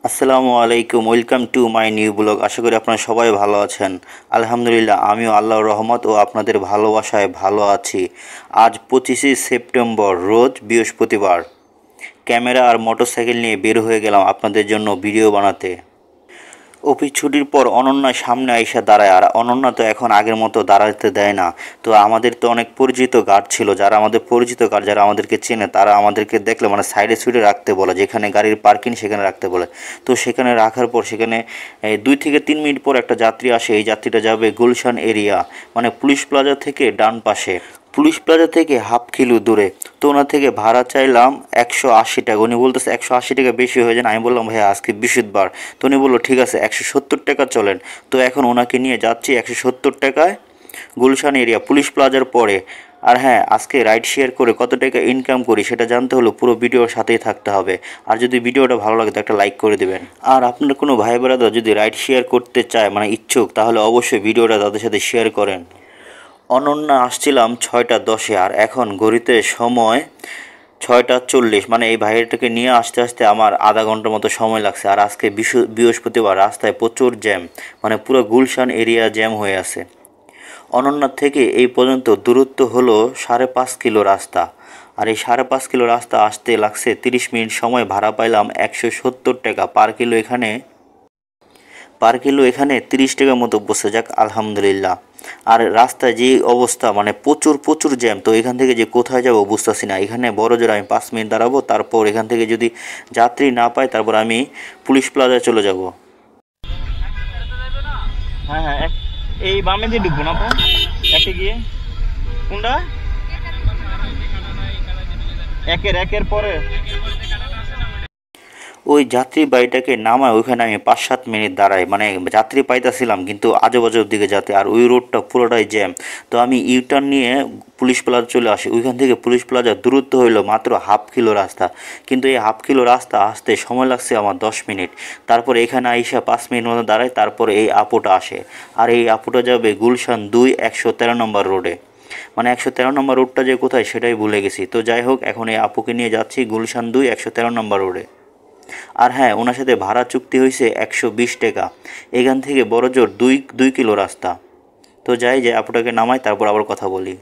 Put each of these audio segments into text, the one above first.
আসসালামু আলাইকুম, welcome to my new blog. আশা করি আপনারা সবাই ভালো আছেন। আলহামদুলিল্লাহ, আমিও আল্লাহর রহমত ও আপনাদের ভালোবাসায় ভালো আছি। আজ 25শে সেপ্টেম্বর, রোজ বৃহস্পতিবার। ক্যামেরা আর মোটরসাইকেল নিয়ে বের হয়ে গেলাম আপনাদের জন্য ভিডিও বানাতে। অফিস ছুটির পর অনন্যা সামনে আইসা দাঁড়ায়, আর অনন্যা তো এখন আগের মতো দাঁড়াতে দেয় না। তো আমাদের তো অনেক পরিচিত গার্ড ছিল, যারা আমাদের পরিচিত গার্ড, যারা আমাদেরকে চেনে, তারা আমাদেরকে দেখলে মানে সাইডে সুইডে রাখতে বলে, যেখানে গাড়ির পার্কিং সেখানে রাখতে বলে। তো সেখানে রাখার পর সেখানে 2 থেকে 3 মিনিট পর একটা যাত্রী আসে। এই যাত্রীটা যাবে গুলশান এরিয়া, মানে পুলিশ প্লাজা থেকে ডান পাশে, পুলিশ প্লাজা থেকে হাফ কিলো দূরে। তো ওনার থেকে ভাড়া চাইলাম 180 টাকা। উনি বলতেছে 180 টাকা বেশি হয়ে যায়। আমি বললাম ভাইয়া আজকে বৃহস্পতিবার। তো উনি বললো ঠিক আছে 170 টাকা চলেন। তো এখন ওনাকে নিয়ে যাচ্ছি 170 টাকায় গুলশান এরিয়া পুলিশ প্লাজার পরে। আর হ্যাঁ, আজকে রাইড শেয়ার করে কত টাকা ইনকাম করি সেটা জানতে হলে পুরো ভিডিওর সাথেই থাকতে হবে। আর যদি ভিডিওটা ভালো লাগে তো একটা লাইক করে দেবেন। আর আপনার কোনো ভাই ব্রাদার যদি রাইড শেয়ার করতে চায়, মানে ইচ্ছুক, তাহলে অবশ্যই ভিডিওটা তাদের সাথে শেয়ার করেন। অনন্যা আসছিলাম 6টা 10-এ, আর এখন ঘড়িতে সময় 6টা 40। মানে এই ভাইয়েরটাকে নিয়ে আসতে আসতে আমার আধা ঘন্টার মতো সময় লাগছে। আর আজকে বৃহস্পতিবার, রাস্তায় প্রচুর জ্যাম, মানে পুরো গুলশান এরিয়া জ্যাম হয়ে আছে। অনন্যার থেকে এই পর্যন্ত দূরত্ব হলো 5.5 কিলো রাস্তা। আর এই 5.5 কিলো রাস্তা আসতে লাগছে 30 মিনিট সময়। ভাড়া পাইলাম 170 টাকা পার কিলো এখানে 30 টাকার মতো বসে। যাক আলহামদুলিল্লাহ। আর রাস্তায় যে অবস্থা, মানে প্রচুর প্রচুর জ্যাম। তো এখান থেকে যে কোথায় যাবো বুঝতেছি না। এখানে বড় জোর আমি 5 মিনিট দাঁড়াবো, তারপর এখান থেকে যদি যাত্রী না পাই তারপর আমি পুলিশ প্লাজায় চলে যাব। হ্যাঁ হ্যাঁ, এই বামে দিয়ে ঢুকবো না তো একে গিয়ে কোনটা একের পরে ওই যাত্রী বাড়িটাকে নামায় ওইখানে আমি 5-7 মিনিট দাঁড়াই, মানে যাত্রী পাইতেছিলাম কিন্তু আজেবাজের দিকে যাতে। আর ওই রোডটা পুরোটাই জ্যাম। তো আমি ইউটার্ন নিয়ে পুলিশ প্লাজা চলে আসি। ওইখান থেকে পুলিশ প্লাজার দূরত্ব হইলো মাত্র হাফ কিলো রাস্তা, কিন্তু এই হাফ কিলো রাস্তা আসতে সময় লাগছে আমার 10 মিনিট। তারপর এখানে আইসা 5 মিনিট মতো দাঁড়াই, তারপরে এই আপুটা আসে। আর এই আপুটা যাবে গুলশান 2 113 নম্বর রোডে। মানে 113 নম্বর রোডটা যে কোথায় সেটাই ভুলে গেছি। তো যাই হোক, এখন এই আপুকে নিয়ে যাচ্ছি গুলশান 2 113 নম্বর রোডে। আর হ্যাঁ, ওনার সাথে ভাড়া চুক্তি হয়েছে 120 টাকা। এখান থেকে বড়জোর 2 কিলো রাস্তা। তো যাই, যে আপুটাকে নামাই, তারপর আবার কথা বলি।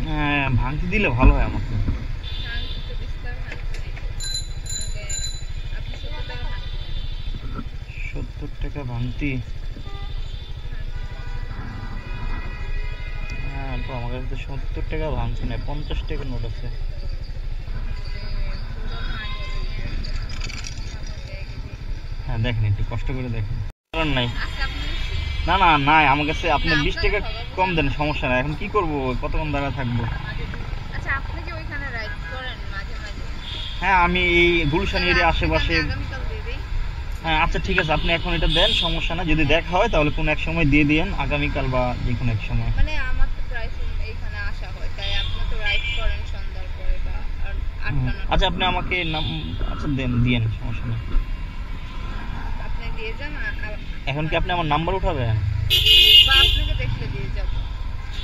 হ্যাঁ, ভাঙতি দিলে ভালো হয় আমাকে। 70 টাকা ভাঙতি। হ্যাঁ, তো আমার কাছে তো 70 টাকা ভাঙতি নেই, 50 টাকা নোট আছে। হ্যাঁ দেখেন, একটু কষ্ট করে দেখেন। কারণ নাই, না না নাই আমার কাছে। আপনি 20 টাকা কম দেন, সমস্যা নাই। এখন কি করবো, কতক্ষণ দাঁড়া থাকবো? হ্যাঁ, আমি এই গুলশান এরিয়া আশেপাশে। হ্যাঁ আচ্ছা ঠিক আছে, আপনি এখন এটা দেন, সমস্যা না। যদি দেখা হয় তাহলে কোনো এক সময় দিয়ে দিয়েন, আগামীকাল বা যে কোনো এক সময়। মানে আমার তো প্রায় এইখানে আসা হয়, তাই আপনি তো রাইড করেন সন্ধ্যার পরে বা 8টা 9টা। আচ্ছা আপনি আমাকে নাম, আচ্ছা দেন, দিয়েন, সমস্যা নেই। আপনি দিয়ে যান, এখন কি আপনি আমার নাম্বার উঠাবেন বা আপনাকে দেখলে দিয়ে যাব।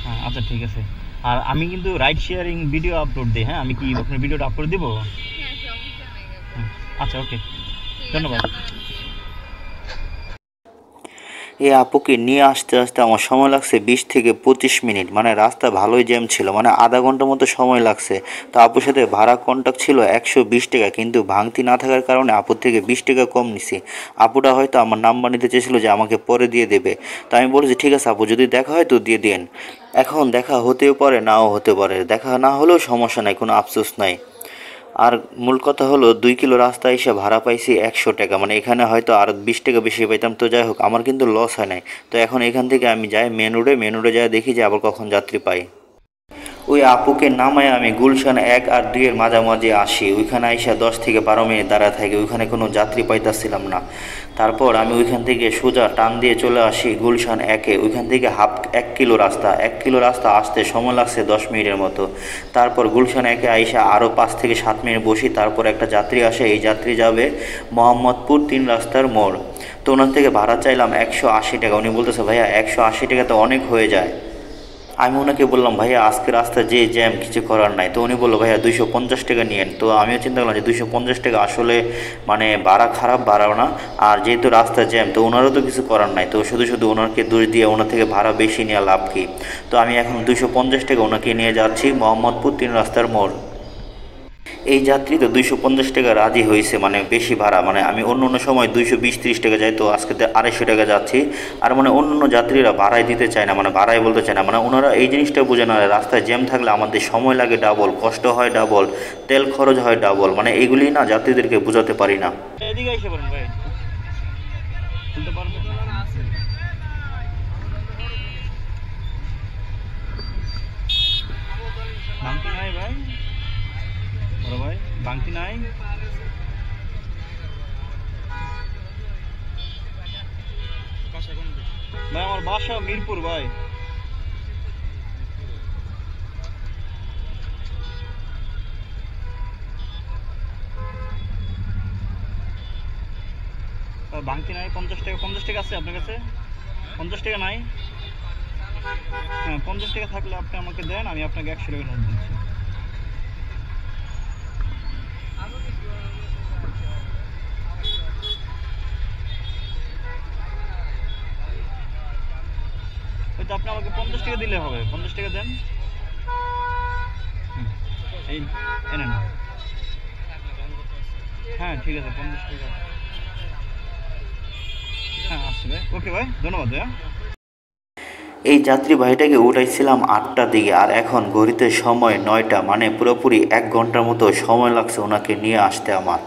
হ্যাঁ আচ্ছা ঠিক আছে। আর আমি কিন্তু রাইড শেয়ারিং ভিডিও আপলোড দিই। হ্যাঁ, আমি কি আপনার ভিডিওটা আপলোড দিব? হ্যাঁ, সমস্যা নেই। আচ্ছা ওকে, ঠিক আছে, ধন্যবাদ। এই আপুকে নিয়ে আসতে আসতে আমার সময় লাগছে 20 থেকে 25 মিনিট। মানে রাস্তা ভালোই জ্যাম ছিল, মানে আধা ঘন্টার মতো সময় লাগছে। তো আপুর সাথে ভাড়া কন্ট্যাক্ট ছিল 120 টাকা, কিন্তু ভাঙতি না থাকার কারণে আপুর থেকে 20 টাকা কম নিছি। আপুটা হয়তো আমার নাম্বার নিতে চেয়েছিল যে আমাকে পরে দিয়ে দেবে। তো আমি বলেছি ঠিক আছে আপু, যদি দেখা হয় তো দিয়ে দিন। এখন দেখা হতেও পারে, নাও হতে পারে। দেখা না হলেও সমস্যা নাই, কোনো আফসোস নাই। আর মূল কথা হলো 2 কিলো রাস্তা এসে ভাড়া পাইছি 100 টাকা। মানে এখানে হয়তো আর 20 টাকা বেশি পাইতাম। তো যাই হোক, আমার কিন্তু লস হয় নাই। তো এখন এখান থেকে আমি যাই মেন রোডে যাই, দেখি যে আবার কখন যাত্রী পাই। ওই আপুকে নামায় আমি গুলশান 1 আর 2 এর মাঝামাঝি আসি। ওইখানে আইসা 10 থেকে 12 মিনিট দাঁড়া থাকি। ওইখানে কোনো যাত্রী পাইতাছিলাম না। তারপর আমি ওইখান থেকে সোজা টান দিয়ে চলে আসি গুলশান 1-এ। ওইখান থেকে 1 কিলো রাস্তা আসতে সময় লাগছে 10 মিনিটের মতো। তারপর গুলশান 1-এ আইসা আরও 5 থেকে 7 মিনিট বসি। তারপর একটা যাত্রী আসে, এই যাত্রী যাবে মোহাম্মদপুর 3 রাস্তার মোড়। তো ওনার থেকে ভাড়া চাইলাম 180 টাকা। উনি বলতেছে ভাইয়া 180 টাকা তো অনেক হয়ে যায়। আমি ওনাকে বললাম ভাইয়া আজকে রাস্তা যে জ্যাম কিছু করার নাই। তো উনি বললো ভাইয়া 250 টাকা নিয়েন। তো আমিও চিন্তা করলাম যে 250 টাকা আসলে মানে ভাড়া খারাপ ভাড়াও না, আর যেহেতু রাস্তা জ্যাম তো ওনারও তো কিছু করার নাই, তো শুধু শুধু ওনাকে দোষ দিয়ে ওনার থেকে ভাড়া বেশি নেওয়া লাভ কি। তো আমি এখন 250 টাকা ওনাকে নিয়ে যাচ্ছি মোহাম্মদপুর 3 রাস্তার মোড়। এই যাত্রী তো 250 টাকা রাজি হয়েছে, মানে বেশি ভাড়া, মানে আমি অন্য অন্য সময় 220-30 টাকা যাই, তো আজকে 250 টাকা যাচ্ছি। আর মানে অন্য অন্য যাত্রীরা ভাড়াই দিতে চায় না, মানে ভাড়াই বলতে চায় না, মানে ওনারা এই জিনিসটা বোঝে না, রাস্তায় জ্যাম থাকলে আমাদের সময় লাগে ডাবল, কষ্ট হয় ডাবল, তেল খরচ হয় ডাবল, মানে এগুলি না যাত্রীদেরকে বোঝাতে পারি না। এদিকে এসে বলুন ভাই, তুলতে পারবেন? বাংতি নাই ভাই, বড় ভাই বাংতি নাই। ভাই আমার বাসা মিরপুর ভাই। বাংতি নাই। 50 টাকা, 50 টাকা আছে আপনার কাছে? 50 টাকা নাই? হ্যাঁ 50 টাকা থাকলে আপনি আমাকে দেন, আমি আপনাকে 100 টাকা নোট দিচ্ছি। ওই তো আপনি আমাকে 50 টাকা দিলে হবে, 50 টাকা দেন। এই এনেন। হ্যাঁ ঠিক আছে 50 টাকা। হ্যাঁ আসবে, ওকে ভাই, ধন্যবাদ ভাইয়া। এই যাত্রী ভাইটাকে উঠাইছিলাম 8টার দিকে, আর এখন ঘড়িতে সময় 9টা, মানে পুরোপুরি 1 ঘন্টার মতো সময় লাগছে ওনাকে নিয়ে আসতে আমার।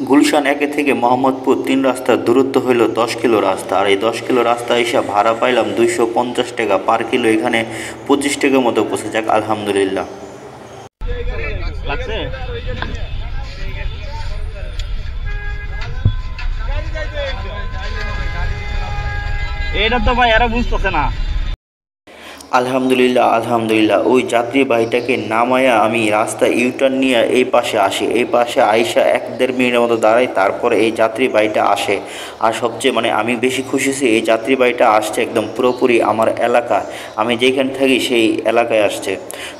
গুলশান 1 থেকে মোহাম্মদপুর 3 রাস্তার দূরত্ব হইল 10 কিলো রাস্তা, আর এই 10 কিলো রাস্তা এসে ভাড়া পাইলাম 250 টাকা পার কিলো, এখানে 25 টাকা মতো পৌঁছে যাক আলহামদুলিল্লাহ। লাগছে? এটা তো ভাই এরা বুঝতেছে না। আলহামদুলিল্লাহ আলহামদুলিল্লাহ। ওই যাত্রী ভাইটাকে নামায়া আমি রাস্তা ইউটার্ন নিয়ে এই পাশে আসি, এই পাশে আইসা 1-1.5 মিনিটের মতো দাঁড়াই, তারপরে এই যাত্রী ভাইটা আসে। আর সবচেয়ে মানে আমি বেশি খুশি হয়েছি এই যাত্রী ভাইটা আসছে একদম পুরোপুরি আমার এলাকা, আমি যেখানে থাকি সেই এলাকায় আসছে।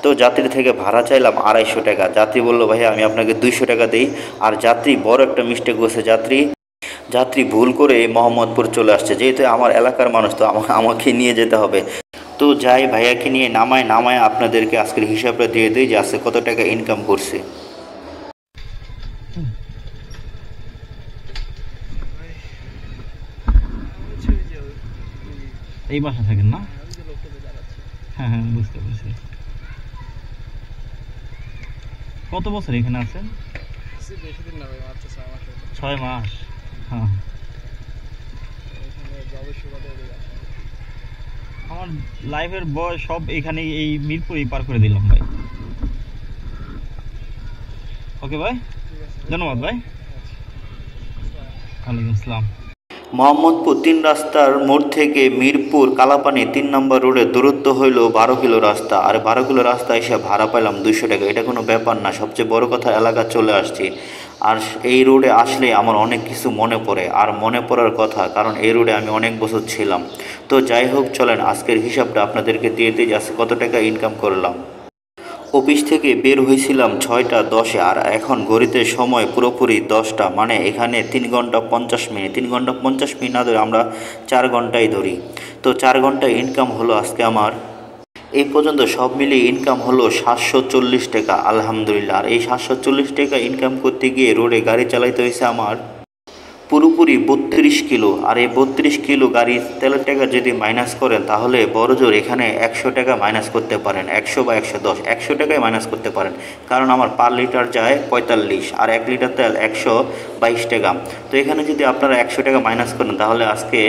তো যাত্রী থেকে ভাড়া চাইলাম 250 টাকা, যাত্রী বললো ভাইয়া আমি আপনাকে 200 টাকা দিই। আর যাত্রী বড় একটা মিস্টেক করছে, যাত্রী ভুল করে মোহাম্মদপুর চলে আসছে, যেহেতু আমার এলাকার মানুষ তো আমাকে নিয়ে যেতে হবে। তো যাই ভাইয়াকে নিয়ে নামায় আপনাদেরকে আজকের হিসাবটা দিয়ে দিই যে আজকে কত টাকা ইনকাম করছে। এই বাসা থাকেন না? হ্যাঁ হ্যাঁ বুঝতে পারছি। কত বছর এখানে আছেন? 6 মাস। হ্যাঁ আমার লাইফের বয়স সব এখানে এই মিরপুরেই পার করে দিলাম ভাই। ওকে ভাই, ধন্যবাদ ভাই। ওয়ালাইকুম আসসালাম। মোহাম্মদপুর 3 রাস্তার মোড় থেকে মিরপুর কালাপানি 3 নম্বর রোডের দূরত্ব হইল 12 কিলো রাস্তা, আর 12 কিলো রাস্তা এসে ভাড়া পাইলাম 200 টাকা। এটা কোনো ব্যাপার না, সবচেয়ে বড় কথা এলাকা চলে আসছি। আর এই রোডে আসলে আমার অনেক কিছু মনে পড়ে, আর মনে পড়ার কথা, কারণ এই রোডে আমি অনেক বছর ছিলাম। তো যাই হোক চলেন আজকের হিসাবটা আপনাদেরকে দিয়ে দিই যে আজকে কত টাকা ইনকাম করলাম। অফিস থেকে বের হয়েছিলাম 6টা 10-এ, আর এখন ঘড়িতে সময় পুরোপুরি 10টা, মানে এখানে 3 ঘন্টা 50 মিনিট, 3 ঘন্টা 50 মিনিট না ধরে আমরা 4 ঘন্টাই ধরি। তো 4 ঘন্টা ইনকাম হলো আজকে আমার এই পর্যন্ত সব মিলিয়ে ইনকাম হলো 740 টাকা আলহামদুলিল্লাহ। আর এই 740 টাকা ইনকাম করতে গিয়ে রোডে গাড়ি চালাইতে হয়েছে আমার পুরোপুরি 32 কিলো। আর এই 32 কিলো গাড়ির তেলের টাকা যদি মাইনাস করেন তাহলে বড়জোর এখানে 100 টাকা মাইনাস করতে পারেন, 100 বা 110, 100 টাকায় মাইনাস করতে পারেন, কারণ আমার পার লিটার যায় 45, আর 1 লিটার তেল 122 টাকা। তো এখানে যদি আপনারা 100 টাকা মাইনাস করেন তাহলে আজকে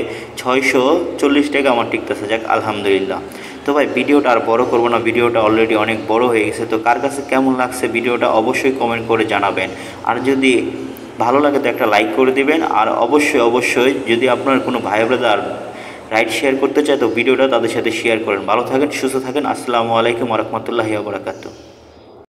640 টাকা আমার টিকতেছে, যাক আলহামদুলিল্লাহ। তো ভাই ভিডিওটা আর বড় করবো না, ভিডিওটা অলরেডি অনেক বড় হয়ে গেছে। তো কার কাছে কেমন লাগছে ভিডিওটা অবশ্যই কমেন্ট করে জানাবেন, আর যদি ভালো লাগে তো একটা লাইক করে দিবেন। আর অবশ্যই যদি আপনার কোনো ভাই ব্রাদার রাইড শেয়ার করতে চায় তো ভিডিওটা তাদের সাথে শেয়ার করেন। ভালো থাকেন, সুস্থ থাকেন। আসসালামু আলাইকুম ওয়া রাহমাতুল্লাহি ওয়া বারাকাতুহু।